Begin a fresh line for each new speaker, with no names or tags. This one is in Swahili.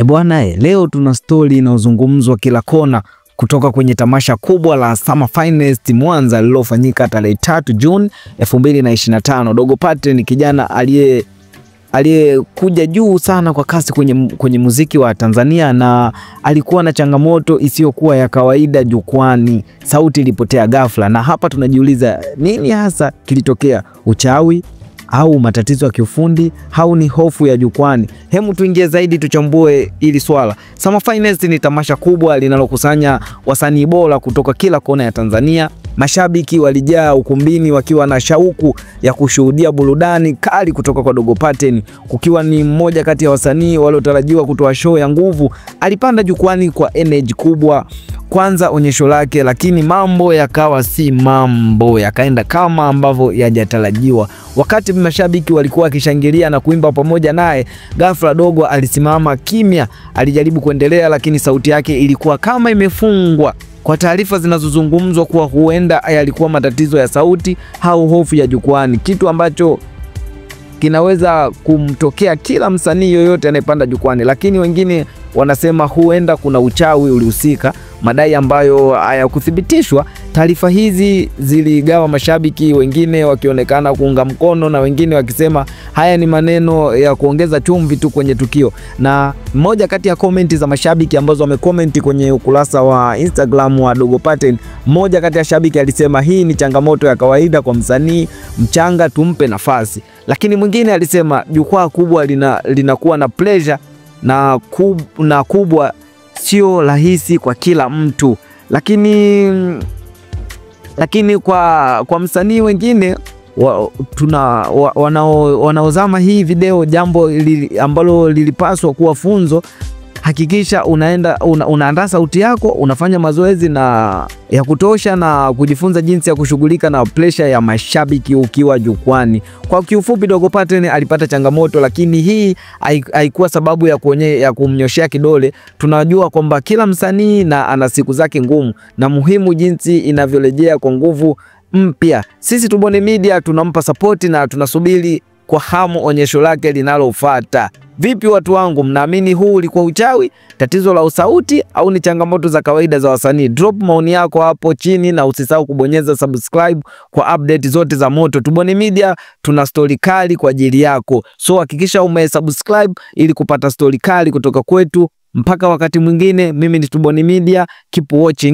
Bwana, leo tuna story inayozungumzwa kila kona kutoka kwenye tamasha kubwa la Summer Finest Mwanza lililofanyika tarehe 3 June 2025. Dogo Paten ni kijana aliyekuja juu sana kwa kasi kwenye muziki wa Tanzania, na alikuwa na changamoto isiyokuwa ya kawaida jukwani. Sauti ilipotea ghafla, na hapa tunajiuliza nini hasa kilitokea? Uchawi au matatizo ya kiufundi au ni hofu ya jukwani? Hemu tuingie zaidi tuchambue hili swala. Summer Finest ni tamasha kubwa linalokusanya wasanii bora kutoka kila kona ya Tanzania. Mashabiki walijaa ukumbini wakiwa na shauku ya kushuhudia burudani kali kutoka kwa Dogo Paten. Kukiwa ni mmoja kati ya wasanii waliotarajiwa kutoa show ya nguvu, alipanda jukwani kwa energy kubwa kwanza onyesho lake, lakini mambo yakawa si mambo, yakaenda kama ambavyo yajatarajiwa. Wakati mashabiki walikuwa wakishangilia na kuimba pamoja naye, ghafla Dogo alisimama kimya. Alijaribu kuendelea, lakini sauti yake ilikuwa kama imefungwa. Kwa taarifa zinazozungumzwa kuwa huenda yalikuwa matatizo ya sauti au hofu ya jukwani, kitu ambacho kinaweza kumtokea kila msanii yoyote anayepanda jukwani, lakini wengine wanasema huenda kuna uchawi ulihusika, madai ambayo hayakuthibitishwa. Taarifa hizi ziligawa mashabiki, wengine wakionekana kuunga mkono na wengine wakisema haya ni maneno ya kuongeza chumvi tu kwenye tukio. Na mmoja kati ya komenti za mashabiki ambazo wamekomenti kwenye ukurasa wa Instagram wa Dogo Paten, mmoja kati ya shabiki alisema hii ni changamoto ya kawaida kwa msanii mchanga, tumpe nafasi. Lakini mwingine alisema jukwaa kubwa linakuwa na pressure na kubwa sio rahisi kwa kila mtu. Lakini kwa msanii wengine wanaozama hii video, jambo ambalo lilipaswa kuwa funzo: hakikisha unaandaa sauti yako, unafanya mazoezi ya kutosha na kujifunza jinsi ya kushughulika na pressure ya mashabiki ukiwa jukwani. Kwa kiufupi, Dogo Paten alipata changamoto, lakini hii haikuwa sababu ya kumnyoshea kidole. Tunajua kwamba kila msanii na ana siku zake ngumu, na muhimu jinsi inavyorejea kwa nguvu mpya. Sisi Tubone Media tunampa support na tunasubiri kwa hamu onyesho lake linalofuata. Vipi watu wangu, mnaamini huu ulikuwa uchawi, tatizo la usauti, au ni changamoto za kawaida za wasanii? Drop maoni yako hapo chini na usisahau kubonyeza subscribe kwa update zote za moto. Tubone Media tuna story kali kwa ajili yako, so hakikisha umesubscribe ili kupata story kali kutoka kwetu. Mpaka wakati mwingine, mimi ni Tubone Media, keep watching.